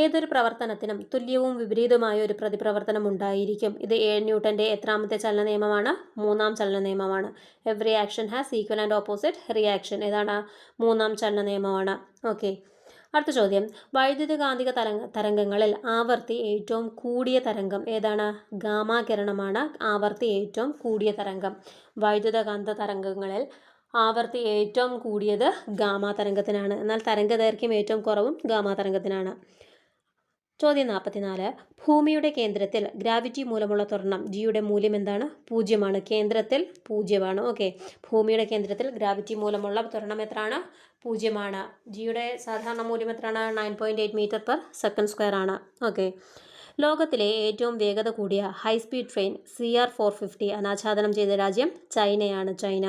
Speaker 1: ഏതൊരു പ്രവർത്തനത്തിനും തുല്യവും വിപരീതമായ ഒരു പ്രതിപ്രവർത്തനം ഉണ്ടായിരിക്കും. ഇത് ന്യൂട്ടൻ്റെ എത്രാമത്തെ ചലന നിയമമാണ്? 3-ാം ചലന നിയമമാണ്. Every action has equal and opposite reaction. ഏതാണ്? 3-ാം ചലന നിയമമാണ്. ഓക്കെ. അടുത്ത ചോദ്യം, വൈദ്യുതകാന്തിക തരംഗങ്ങളിൽ ആവർത്തി ഏറ്റവും കൂടിയ തരംഗം ഏതാണ്? ഗാമാ കിരണമാണ് ആവർത്തി ഏറ്റവും കൂടിയ തരംഗം. വൈദ്യുതകാന്ത തരംഗങ്ങളിൽ ആവർത്തി ഏറ്റവും കൂടിയത് ഗാമാ തരംഗത്തിനാണ്. എന്നാൽ തരംഗദൈർഘ്യം ഏറ്റവും കുറവും ഗാമാ തരംഗത്തിനാണ്. ചോദ്യം 44, ഭൂമിയുടെ കേന്ദ്രത്തിൽ ഗ്രാവിറ്റി മൂലമുള്ള ത്വരണം ജിയുടെ മൂല്യം എന്താണ്? 0ആണ്. കേന്ദ്രത്തിൽ 0ആണ്. ഓക്കെ. ഭൂമിയുടെ കേന്ദ്രത്തിൽ ഗ്രാവിറ്റി മൂലമുള്ള ത്വരണം എത്രയാണ്? 0ആണ്. ജിയുടെ സാധാരണ മൂല്യം എത്രയാണ്? 9.8 m/s² ആണ്. ഓക്കെ. ലോകത്തിലെ ഏറ്റവും വേഗത കൂടിയ ഹൈസ്പീഡ് ട്രെയിൻ CR450 അനാച്ഛാദനം ചെയ്ത രാജ്യം ചൈനയാണ്. ചൈന.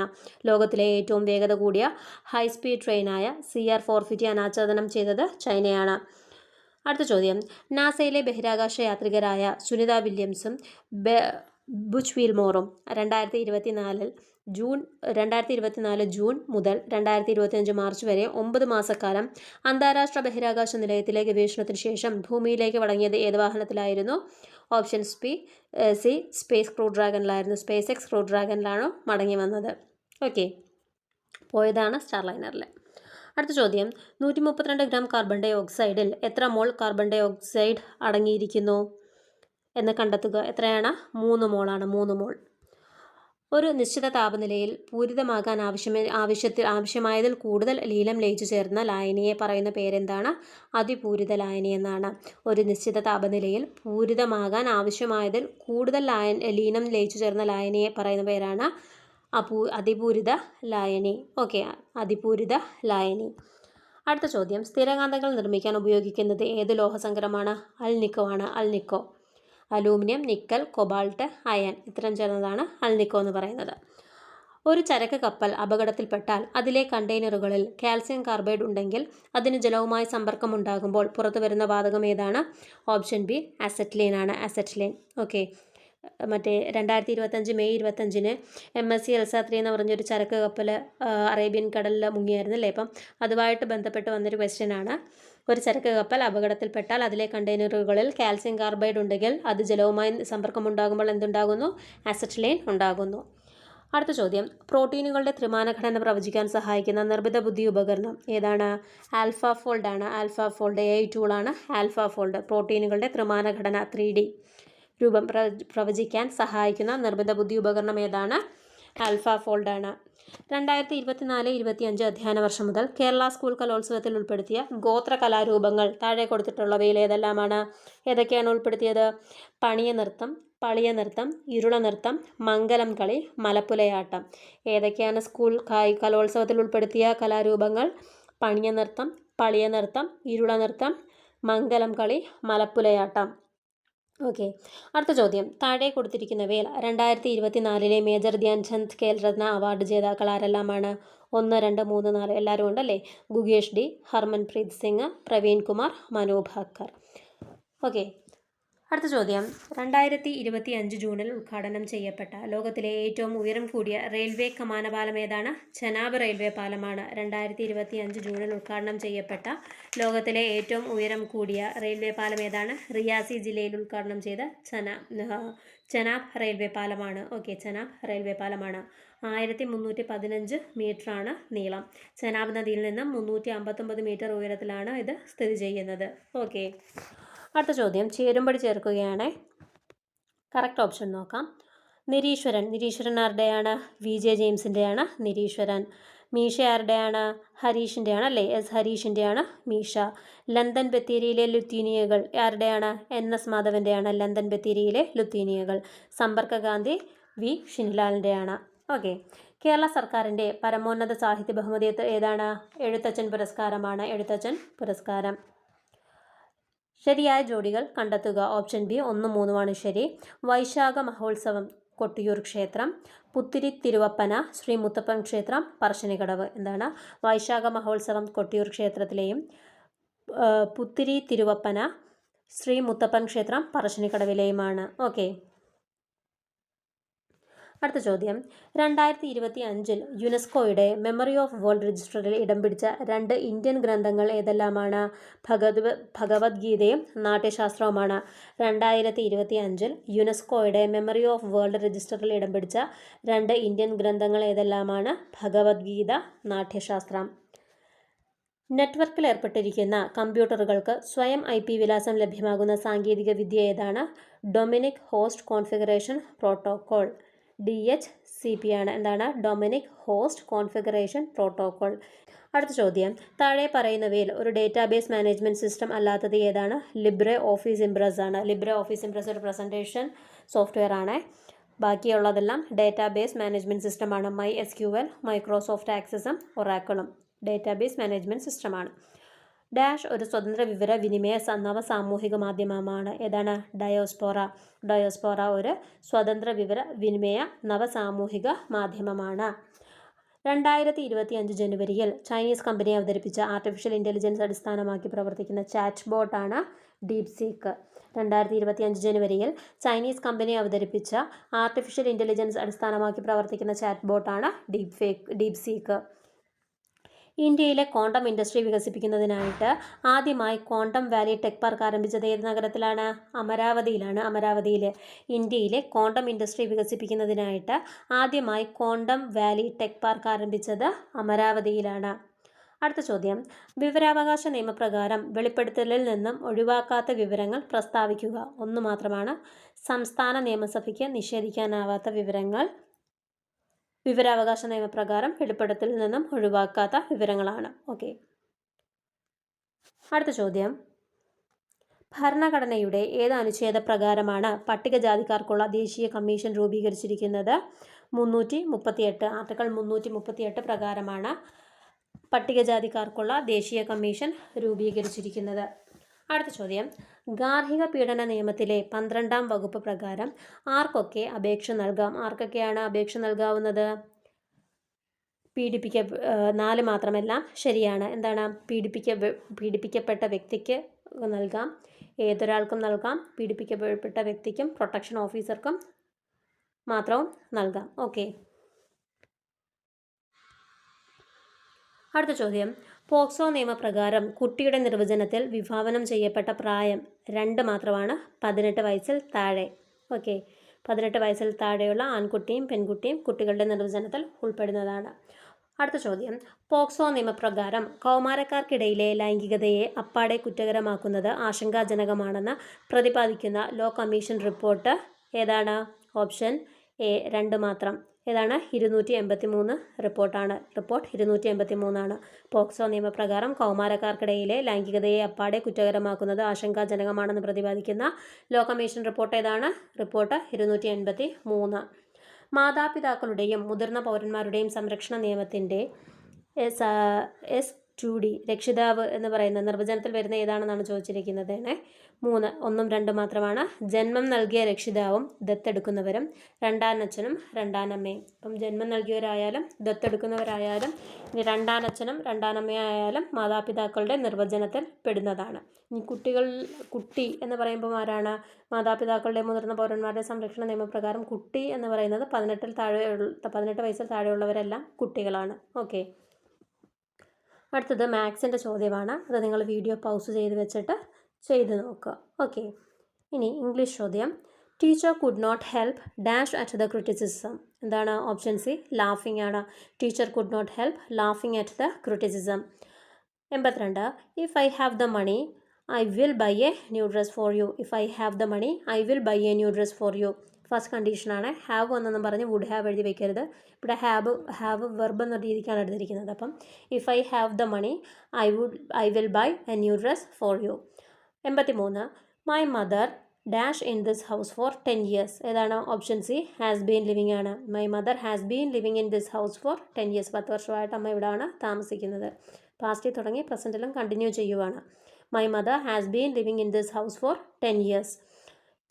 Speaker 1: ലോകത്തിലെ ഏറ്റവും വേഗത കൂടിയ ഹൈസ്പീഡ് ട്രെയിനായ CR450 അനാച്ഛാദനം ചെയ്തത് ചൈനയാണ്. അടുത്ത ചോദ്യം, നാസയിലെ ബഹിരാകാശ യാത്രികരായ സുനിത വില്യംസും ബുച്ച് വിൽമോറും 2024 ജൂൺ മുതൽ 2025 മാർച്ച് വരെ 9 മാസക്കാലം അന്താരാഷ്ട്ര ബഹിരാകാശ നിലയത്തിലെ ഗവേഷണത്തിന് ശേഷം ഭൂമിയിലേക്ക് മടങ്ങിയത് ഏത് വാഹനത്തിലായിരുന്നു? ഓപ്ഷൻ സി സ്പേസ് ക്രൂ ഡ്രാഗണിലായിരുന്നു. SpaceX ക്രൂ ഡ്രാഗണിലാണ് മടങ്ങി വന്നത്. ഓക്കെ. പോയതാണ് സ്റ്റാർലൈനറിൽ. അടുത്ത ചോദ്യം, 132 ഗ്രാം കാർബൺ ഡൈ ഓക്സൈഡിൽ എത്ര മോൾ കാർബൺ ഡൈ ഓക്സൈഡ് അടങ്ങിയിരിക്കുന്നു എന്ന് കണ്ടെത്തുക. എത്രയാണ്? 3 മോളാണ്. 3 മോൾ. ഒരു നിശ്ചിത താപനിലയിൽ പൂരിതമാകാൻ ആവശ്യമായതിൽ കൂടുതൽ ലീലം ലയിച്ചു ചേർന്ന ലായനിയെ പറയുന്ന പേരെന്താണ്? അതിപൂരിത ലായനി എന്നാണ്. ഒരു നിശ്ചിത താപനിലയിൽ പൂരിതമാകാൻ ആവശ്യമായതിൽ കൂടുതൽ ലീനം ലയിച്ചു ചേർന്ന ലായനിയെ പറയുന്ന പേരാണ് അതിപൂരിത ലായനി. ഓക്കെ. അതിപൂരിത ലായനി. അടുത്ത ചോദ്യം, സ്ഥിരകാന്തങ്ങൾ നിർമ്മിക്കാൻ ഉപയോഗിക്കുന്നത് ഏത് ലോഹസങ്കരമാണ്? അൽനിക്കോ ആണ്. Alnico. Aluminium, nickel, cobalt, iron ഇത്തരം ചേർന്നതാണ് അൽനിക്കോ എന്ന് പറയുന്നത്. ഒരു ചരക്ക് കപ്പൽ അപകടത്തിൽപ്പെട്ടാൽ അതിലെ കണ്ടെയ്നറുകളിൽ കാൽസ്യം കാർബൈഡ് ഉണ്ടെങ്കിൽ അതിന് ജലവുമായി സമ്പർക്കമുണ്ടാകുമ്പോൾ പുറത്തു വരുന്ന വാതകം ഏതാണ്? ഓപ്ഷൻ ബി അസെറ്റ്ലീൻ ആണ്. അസെറ്റ്ലീൻ. ഓക്കെ. മറ്റേ 2025 മെയ് 25 MSC എൽസ 3 എന്ന് പറഞ്ഞൊരു ചരക്ക് കപ്പൽ അറേബ്യൻ കടലിൽ മുങ്ങിയായിരുന്നു അല്ലേ. അപ്പം അതുമായിട്ട് ബന്ധപ്പെട്ട് വന്നൊരു ക്വസ്റ്റ്യനാണ്. ഒരു ചരക്ക് കപ്പൽ അപകടത്തിൽപ്പെട്ടാൽ അതിലെ കണ്ടെയ്നറുകളിൽ കാൽസ്യം കാർബൈഡ് ഉണ്ടെങ്കിൽ അത് ജലവുമായി സമ്പർക്കമുണ്ടാകുമ്പോൾ എന്തുണ്ടാകുന്നു? അസറ്റിലൈൻ ഉണ്ടാകുന്നു. അടുത്ത ചോദ്യം, പ്രോട്ടീനുകളുടെ ത്രിമാന ഘടന പ്രവചിക്കാൻ സഹായിക്കുന്ന നിർമ്മിത ബുദ്ധി ഉപകരണം ഏതാണ്? ആൽഫാഫോൾഡ് ആണ്. ആൽഫാഫോൾഡ് AI ടൂളാണ് ആൽഫാഫോൾഡ്. പ്രോട്ടീനുകളുടെ ത്രിമാന ഘടന 3D രൂപം പ്രവചിക്കാൻ സഹായിക്കുന്ന നിർമ്മിത ബുദ്ധി ഉപകരണം ഏതാണ്? ആൽഫാഫോൾഡ് ആണ്. 2024-25 അധ്യയന വർഷം മുതൽ കേരള സ്കൂൾ കലോത്സവത്തിൽ ഉൾപ്പെടുത്തിയ ഗോത്ര കലാരൂപങ്ങൾ താഴെ കൊടുത്തിട്ടുള്ളവയിൽ ഏതെല്ലാമാണ്? ഏതൊക്കെയാണ് ഉൾപ്പെടുത്തിയത്? പണിയ നൃത്തം, പളിയ നൃത്തം, ഇരുള നൃത്തം, മംഗലം കളി, മലപ്പുലയാട്ടം. ഏതൊക്കെയാണ് സ്കൂൾ കലോത്സവത്തിൽ ഉൾപ്പെടുത്തിയ കലാരൂപങ്ങൾ? പണിയ നൃത്തം, പളിയ നൃത്തം, ഇരുള നൃത്തം, മംഗലം കളി, മലപ്പുലയാട്ടം. ഓക്കെ. അടുത്ത ചോദ്യം, താഴെ കൊടുത്തിരിക്കുന്നവയിൽ 2024 മേജർ ധ്യാൻചന്ദ് ഖേൽരത്ന അവാർഡ് ജേതാക്കൾ ആരെല്ലാമാണ്? 1, 2, 3, 4 എല്ലാവരും ഉണ്ടല്ലേ. ഗുകേഷ് ഡി, ഹർമൻപ്രീത് സിംഗ്, പ്രവീൺ കുമാർ, മനു ഭാക്കർ. ഓക്കെ. അടുത്ത ചോദ്യം, 2025 ജൂണിൽ ഉദ്ഘാടനം ചെയ്യപ്പെട്ട ലോകത്തിലെ ഏറ്റവും ഉയരം കൂടിയ റെയിൽവേ കമാനപാലം ഏതാണ്? ചെനാബ് റെയിൽവേ പാലമാണ്. 2025 ജൂണിൽ ഉദ്ഘാടനം ചെയ്യപ്പെട്ട ലോകത്തിലെ ഏറ്റവും ഉയരം കൂടിയ റെയിൽവേ പാലം ഏതാണ്? റിയാസി ജില്ലയിൽ ഉദ്ഘാടനം ചെയ്ത ചെനാബ് റെയിൽവേ പാലമാണ്. ഓക്കെ, ചെനാബ് റെയിൽവേ പാലമാണ്. 1315 മീറ്ററാണ് നീളം. ചെനാബ് നദിയിൽ നിന്നും 359 മീറ്റർ ഉയരത്തിലാണ് ഇത് സ്ഥിതി ചെയ്യുന്നത്. ഓക്കെ. അടുത്ത ചോദ്യം, ചേരുംപടി ചേർക്കുകയാണ്. കറക്റ്റ് ഓപ്ഷൻ നോക്കാം. നിരീശ്വരൻ. നിരീശ്വരൻ ആരുടെയാണ്? VJ ജെയിംസിൻ്റെയാണ് നിരീശ്വരൻ. മീശ ആരുടെയാണ്? ഹരീഷിൻ്റെയാണ് അല്ലേ. ഹരീഷിൻ്റെയാണ് മീശ. ലണ്ടൻ ബത്തേരിയിലെ ലുത്തീനിയകൾ ആരുടെയാണ്? NS മാധവൻ്റെയാണ് ലണ്ടൻ ബത്തേരിയിലെ ലുത്തീനിയകൾ. സമ്പർക്ക ഗാന്ധി ഷിൻലാലിൻ്റെയാണ്. ഓക്കെ. കേരള സർക്കാരിൻ്റെ പരമോന്നത സാഹിത്യ ബഹുമതി ഏതാണ്? എഴുത്തച്ഛൻ പുരസ്കാരമാണ്. എഴുത്തച്ഛൻ പുരസ്കാരം. ശരിയായ ജോഡികൾ കണ്ടെത്തുക. ഓപ്ഷൻ ബി 1, 3 ശരി. വൈശാഖ മഹോത്സവം കൊട്ടിയൂർ ക്ഷേത്രം, പുത്തിരി തിരുവപ്പന ശ്രീ മുത്തപ്പൻ ക്ഷേത്രം, പറശ്ശിനിക്കടവ്. എന്താണ്? വൈശാഖ മഹോത്സവം കൊട്ടിയൂർ ക്ഷേത്രത്തിലെയും പുത്തിരി തിരുവപ്പന ശ്രീ മുത്തപ്പൻ ക്ഷേത്രം പറശ്ശിനിക്കടവിലെയുമാണ്. ഓക്കെ. അടുത്ത ചോദ്യം, 2025 യുനെസ്കോയുടെ മെമ്മറി ഓഫ് വേൾഡ് രജിസ്റ്ററിൽ ഇടം പിടിച്ച 2 ഇന്ത്യൻ ഗ്രന്ഥങ്ങൾ ഏതെല്ലാമാണ്? ഭഗവത്ഗീതയും നാട്യശാസ്ത്രവുമാണ്. 2025 യുനെസ്കോയുടെ മെമ്മറി ഓഫ് വേൾഡ് രജിസ്റ്ററിൽ ഇടം പിടിച്ച 2 ഇന്ത്യൻ ഗ്രന്ഥങ്ങൾ ഏതെല്ലാമാണ്? ഭഗവത്ഗീത, നാട്യശാസ്ത്രം. നെറ്റ്വർക്കിൽ ഏർപ്പെട്ടിരിക്കുന്ന കമ്പ്യൂട്ടറുകൾക്ക് സ്വയം IP വിലാസം ലഭ്യമാകുന്ന സാങ്കേതിക വിദ്യ ഏതാണ്? Dominic host configuration protocol. DHCP ആണ്. എന്താണ്? Dominic host configuration protocol. അടുത്ത ചോദ്യം, താഴെ പറയുന്നവയിൽ ഒരു ഡേറ്റാബേസ് മാനേജ്മെൻറ്റ് സിസ്റ്റം അല്ലാത്തത് ഏതാണ്? ലിബ്രെ ഓഫീസ് ഇംപ്രസ് ആണ്. ലിബ്രെ ഓഫീസ് ഇംപ്രസ് ഒരു പ്രസൻറ്റേഷൻ സോഫ്റ്റ്വെയർ ആണ്. ബാക്കിയുള്ളതെല്ലാം ഡേറ്റാബേസ് മാനേജ്മെൻറ്റ് സിസ്റ്റമാണ്. MySQL, മൈക്രോസോഫ്റ്റ് ആക്സസും ഒറാക്കിളും ഡേറ്റാബേസ് മാനേജ്മെൻറ്റ് സിസ്റ്റമാണ്. ഡാഷ് ഒരു സ്വതന്ത്ര വിവര വിനിമയ നവ സാമൂഹിക മാധ്യമമാണ്. ഏതാണ്? ഡയോസ്പോറ. ഡയോസ്പോറ ഒരു സ്വതന്ത്ര വിവര വിനിമയ നവ സാമൂഹിക മാധ്യമമാണ്. 2025 ജനുവരിയിൽ ചൈനീസ് കമ്പനി അവതരിപ്പിച്ച ആർട്ടിഫിഷ്യൽ ഇൻ്റലിജൻസ് അടിസ്ഥാനമാക്കി പ്രവർത്തിക്കുന്ന ചാറ്റ് ബോട്ടാണ് ഡീപ്സീക്ക്. 2025 ജനുവരിയിൽ ചൈനീസ് കമ്പനി അവതരിപ്പിച്ച ആർട്ടിഫിഷ്യൽ ഇൻ്റലിജൻസ് അടിസ്ഥാനമാക്കി പ്രവർത്തിക്കുന്ന ചാറ്റ് ബോട്ടാണ് ഡീപ്സീക്ക്. ഇന്ത്യയിലെ ക്വാണ്ടം ഇൻഡസ്ട്രി വികസിപ്പിക്കുന്നതിനായിട്ട് ആദ്യമായി ക്വാണ്ടം വാലി ടെക് പാർക്ക് ആരംഭിച്ചത് ഏത് നഗരത്തിലാണ്? അമരാവതിയിലാണ്. അമരാവതിയിൽ ഇന്ത്യയിലെ ക്വാണ്ടം ഇൻഡസ്ട്രി വികസിപ്പിക്കുന്നതിനായിട്ട് ആദ്യമായി ക്വാണ്ടം വാലി ടെക് പാർക്ക് ആരംഭിച്ചത് അമരാവതിയിലാണ്. അടുത്ത ചോദ്യം, വിവരാവകാശ നിയമപ്രകാരം വെളിപ്പെടുത്തലിൽ നിന്നും ഒഴിവാക്കാത്ത വിവരങ്ങൾ പ്രസ്താവിക്കുക. 1 മാത്രമാണ്. സംസ്ഥാന നിയമസഭയ്ക്ക് നിഷേധിക്കാനാവാത്ത വിവരങ്ങൾ വിവരാവകാശ നിയമപ്രകാരം വെളിപ്പെടുത്തലിൽ നിന്നും ഒഴിവാക്കാത്ത വിവരങ്ങളാണ്. ഓക്കെ. അടുത്ത ചോദ്യം, ഭരണഘടനയുടെ ഏത് അനുച്ഛേദ പ്രകാരമാണ് പട്ടികജാതിക്കാർക്കുള്ള ദേശീയ കമ്മീഷൻ രൂപീകരിച്ചിരിക്കുന്നത്? 338. ആർട്ടിക്കിൾ 338 പ്രകാരമാണ് പട്ടികജാതിക്കാർക്കുള്ള ദേശീയ കമ്മീഷൻ രൂപീകരിച്ചിരിക്കുന്നത്. അടുത്ത ചോദ്യം, ഗാർഹിക പീഡന നിയമത്തിലെ 12-ാം വകുപ്പ് പ്രകാരം ആർക്കൊക്കെ അപേക്ഷ നൽകാം? ആർക്കൊക്കെയാണ് അപേക്ഷ നൽകാവുന്നത്? 4 മാത്രമെല്ലാം ശരിയാണ്. എന്താണ്? പീഡിപ്പിക്കപ്പെട്ട വ്യക്തിക്ക് നൽകാം, ഏതൊരാൾക്കും നൽകാം. പീഡിപ്പിക്കപ്പെട്ട വ്യക്തിക്കും പ്രൊട്ടക്ഷൻ ഓഫീസർക്കും മാത്രവും നൽകാം. ഓക്കെ. അടുത്ത ചോദ്യം, പോക്സോ നിയമപ്രകാരം കുട്ടിയുടെ നിർവചനത്തിൽ വിഭാവനം ചെയ്യപ്പെട്ട പ്രായം 2 മാത്രമാണ്, 18 വയസ്സിൽ താഴെ. ഓക്കെ, 18 വയസ്സിൽ താഴെയുള്ള ആൺകുട്ടിയും പെൺകുട്ടിയും കുട്ടികളുടെ നിർവചനത്തിൽ ഉൾപ്പെടുന്നതാണ്. അടുത്ത ചോദ്യം, പോക്സോ നിയമപ്രകാരം കൗമാരക്കാർക്കിടയിലെ ലൈംഗികതയെ അപ്പാടെ കുറ്റകരമാക്കുന്നത് ആശങ്കാജനകമാണെന്ന് പ്രതിപാദിക്കുന്ന ലോ കമ്മീഷൻ റിപ്പോർട്ട് ഏതാണ്? ഓപ്ഷൻ എ 2 മാത്രം. ഏതാണ്? 283 റിപ്പോർട്ട് 283. പോക്സോ നിയമപ്രകാരം കൗമാരക്കാർക്കിടയിലെ ലൈംഗികതയെ അപ്പാടെ കുറ്റകരമാക്കുന്നത് ആശങ്കാജനകമാണെന്ന് പ്രതിപാദിക്കുന്ന ലോ കമ്മീഷൻ റിപ്പോർട്ട് ഏതാണ്? റിപ്പോർട്ട് 283. മാതാപിതാക്കളുടെയും മുതിർന്ന പൗരന്മാരുടെയും സംരക്ഷണ നിയമത്തിൻ്റെ S2D രക്ഷിതാവ് എന്ന് പറയുന്ന നിർവചനത്തിൽ വരുന്ന ഏതാണെന്നാണ് ചോദിച്ചിരിക്കുന്നത്. 3 1ഉം 2 മാത്രമാണ്. ജന്മം നൽകിയ രക്ഷിതാവും ദത്തെടുക്കുന്നവരും രണ്ടാനച്ഛനും രണ്ടാനമ്മയും. അപ്പം ജന്മം നൽകിയവരായാലും ദത്തെടുക്കുന്നവരായാലും ഇനി രണ്ടാനച്ഛനും രണ്ടാനമ്മയായാലും മാതാപിതാക്കളുടെ നിർവചനത്തിൽ പെടുന്നതാണ്. ഇനി കുട്ടി എന്ന് പറയുമ്പോൾ ആരാണ്? മാതാപിതാക്കളുടെ മുതിർന്ന പൗരന്മാരുടെ സംരക്ഷണ നിയമപ്രകാരം കുട്ടി എന്ന് പറയുന്നത് 18 വയസ്സിൽ താഴെയുള്ളവരെല്ലാം കുട്ടികളാണ്. ഓക്കെ. അടുത്തത് മാത്സിൻ്റെ ചോദ്യമാണ്. അത് നിങ്ങൾ വീഡിയോ പൗസ് ചെയ്ത് വെച്ചിട്ട് ചെയ്ത് നോക്കുക. ഓക്കെ. ഇനി ഇംഗ്ലീഷ് ചോദ്യം, teacher could not help dash at the criticism. എന്താണ്? ഓപ്ഷൻ സി ലാഫിംഗ് ആണ്. Teacher could not help laughing at the criticism. 82. If I have the money I will buy a new dress for you. If I have the money I will buy a new dress for you. First കണ്ടീഷനാണ്. Have എന്നൊന്നും പറഞ്ഞ് would have എഴുതി വെക്കരുത്. ഇവിടെ have verb എന്ന രീതിക്കാണ് എടുത്തിരിക്കുന്നത്. അപ്പം if I have the money I will buy a new dress for you. 83. My mother dash in this house for 10 years. ഏതാണ്? Option C has been living ആണ്. My mother has been living in this house for 10 years. 10 വർഷമായിട്ട് അമ്മ ഇവിടെയാണ് താമസിക്കുന്നത്. പാസ്റ്റിൽ തുടങ്ങി പ്രസൻറ്റിലും continue ചെയ്യുവാണ്. My mother has been living in this house for 10 years.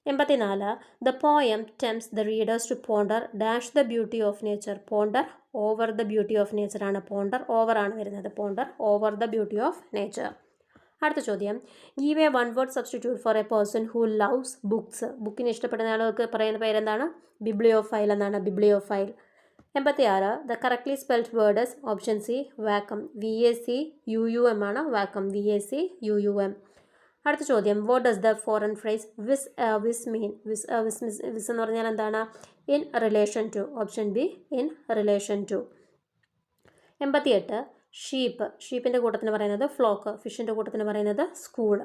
Speaker 1: 84. The poem ടെംപ്സ് the readers to ponder dash the beauty of nature. Ponder over the beauty of nature ആണ്. Ponder over ആണ് വരുന്നത്. Ponder over the beauty of nature. അടുത്ത ചോദ്യം, give a 1 word substitute for a person who loves books. ബുക്കിന് ഇഷ്ടപ്പെടുന്ന ആളുകൾക്ക് പറയുന്ന പേരെന്താണ്? ബിബ്ലിയോഫൈൽ എന്നാണ്. Bibliophile. 86. The correctly spelled word is option C vacuum. VACUUM ആണ് വാക്കം. VACUUM. അടുത്ത ചോദ്യം, what does the foreign phrase vis mean? വിസ് എന്ന് പറഞ്ഞാൽ എന്താണ്? In relation to. Option B in relation to. 88. ഷീപ്പിൻ്റെ കൂട്ടത്തിന് പറയുന്നത് ഫ്ലോക്ക്. ഫിഷിൻ്റെ കൂട്ടത്തിന് പറയുന്നത് school.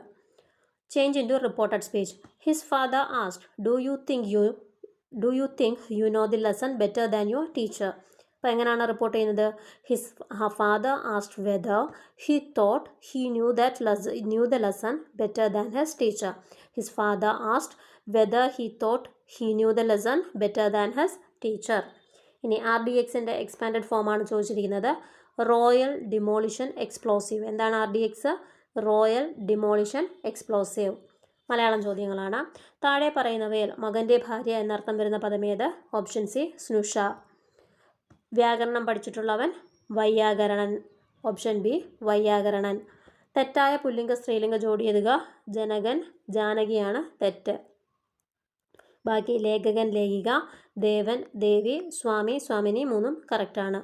Speaker 1: Change into reported speech. His father asked do you think you know the lesson better than your teacher. അപ്പോൾ എങ്ങനെയാണ് റിപ്പോർട്ട് ചെയ്യുന്നത്? His father asked whether he thought he knew the lesson better than his teacher. His father asked whether he thought he knew the lesson better than his teacher. ഇനി RDXൻ്റെ expanded ഫോമാണ് ചോദിച്ചിരിക്കുന്നത്. Royal demolition explosive. എന്താണ് RDX? Royal demolition explosive. Malayalam ചോദ്യങ്ങളാണ്. താഴെ പറയുന്നവയിൽ മകൻ്റെ ഭാര്യ എന്നർത്ഥം വരുന്ന പദമേത്? Option C സ്നുഷ. വ്യാകരണം പഠിച്ചിട്ടുള്ളവൻ വൈയാകരണൻ. Option B വൈയാകരണൻ. തെറ്റായ പുല്ലിംഗ സ്ത്രീലിംഗ ജോഡി എഴുതുക. ജനകൻ ജാനകിയാണ് തെറ്റ്. ബാക്കി ലേഖകൻ ലേഖിക, ദേവൻ ദേവി, സ്വാമി സ്വാമിനി 3ഉം കറക്റ്റാണ്.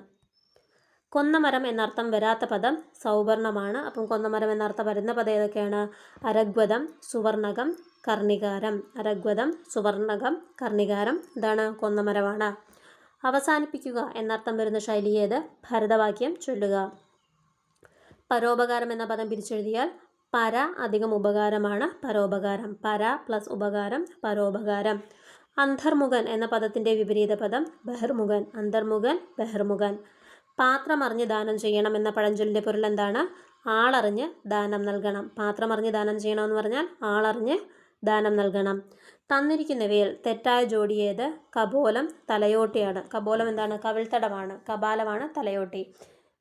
Speaker 1: കൊന്നമരം എന്നർത്ഥം വരാത്ത പദം സൗവർണമാണ്. അപ്പം കൊന്നമരം എന്നർത്ഥം വരുന്ന പദം ഏതൊക്കെയാണ്? അരഗ്വതം, സുവർണകം, കർണികാരം. അരഗ്വതം, സുവർണകം, കർണികാരം. ഇതാണ് കൊന്നമരമാണ്. അവസാനിപ്പിക്കുക എന്നർത്ഥം വരുന്ന ശൈലി ഏത്? ഭരതവാക്യം ചൊല്ലുക. പരോപകാരം എന്ന പദം പിരിച്ചെഴുതിയാൽ പര അധികം ഉപകാരമാണ് പരോപകാരം. പര പ്ലസ് ഉപകാരം പരോപകാരം. അന്തർമുഖൻ എന്ന പദത്തിൻ്റെ വിപരീത പദം ബഹിർമുഖൻ. അന്തർമുഖൻ ബഹിർമുഖൻ. പാത്രമറിഞ്ഞ് ദാനം ചെയ്യണം എന്ന പഴഞ്ചൊല്ലിൻ്റെ പൊരുൾ എന്താണ്? ആളറിഞ്ഞ് ദാനം നൽകണം. പാത്രമറിഞ്ഞ് ദാനം ചെയ്യണമെന്ന് പറഞ്ഞാൽ ആളറിഞ്ഞ് ദാനം നൽകണം. തന്നിരിക്കുന്നവയിൽ തെറ്റായ ജോഡി ഏത്? കപോലം തലയോട്ടിയാണ്. കപോലം എന്താണ്? കവിൾത്തടമാണ്. കപാലമാണ് തലയോട്ടി.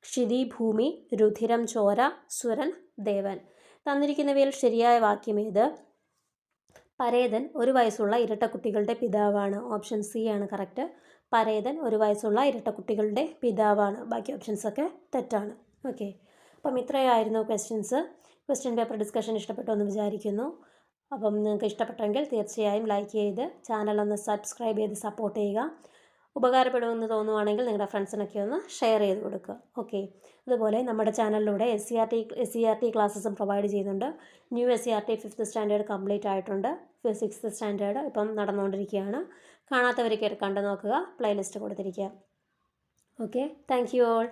Speaker 1: ക്ഷിതി ഭൂമി, രുധിരം ചോര, സുരൻ ദേവൻ. തന്നിരിക്കുന്നവയിൽ ശരിയായ വാക്യം ഏത്? പരേതൻ 1 വയസ്സുള്ള ഇരട്ടക്കുട്ടികളുടെ പിതാവാണ്. ഓപ്ഷൻ സി ആണ് കറക്റ്റ്. പരേതൻ 1 വയസ്സുള്ള ഇരട്ടക്കുട്ടികളുടെ പിതാവാണ്. ബാക്കി ഓപ്ഷൻസൊക്കെ തെറ്റാണ്. ഓക്കെ, അപ്പം ഇത്രയായിരുന്നു ക്വസ്റ്റ്യൻസ്. ക്വസ്റ്റ്യൻ പേപ്പർ ഡിസ്കഷൻ ഇഷ്ടപ്പെട്ടു എന്ന് വിചാരിക്കുന്നു. അപ്പം നിങ്ങൾക്ക് ഇഷ്ടപ്പെട്ടെങ്കിൽ തീർച്ചയായും ലൈക്ക് ചെയ്ത് ചാനലൊന്ന് സബ്സ്ക്രൈബ് ചെയ്ത് സപ്പോർട്ട് ചെയ്യുക. ഉപകാരപ്പെടുമെന്ന് തോന്നുവാണെങ്കിൽ നിങ്ങളുടെ ഫ്രണ്ട്സിനൊക്കെ ഒന്ന് ഷെയർ ചെയ്ത് കൊടുക്കുക. ഓക്കെ. അതുപോലെ നമ്മുടെ ചാനലിലൂടെ SCRT ക്ലാസ്സസും പ്രൊവൈഡ് ചെയ്യുന്നുണ്ട്. New SCRT 5th standard complete ആയിട്ടുണ്ട്. 6th സ്റ്റാൻഡേർഡ് ഇപ്പം നടന്നുകൊണ്ടിരിക്കുകയാണ്. കാണാത്തവരൊക്കെ കണ്ടു നോക്കുക. പ്ലേലിസ്റ്റ് കൊടുത്തിരിക്കുക. ഓക്കെ. Thank you all.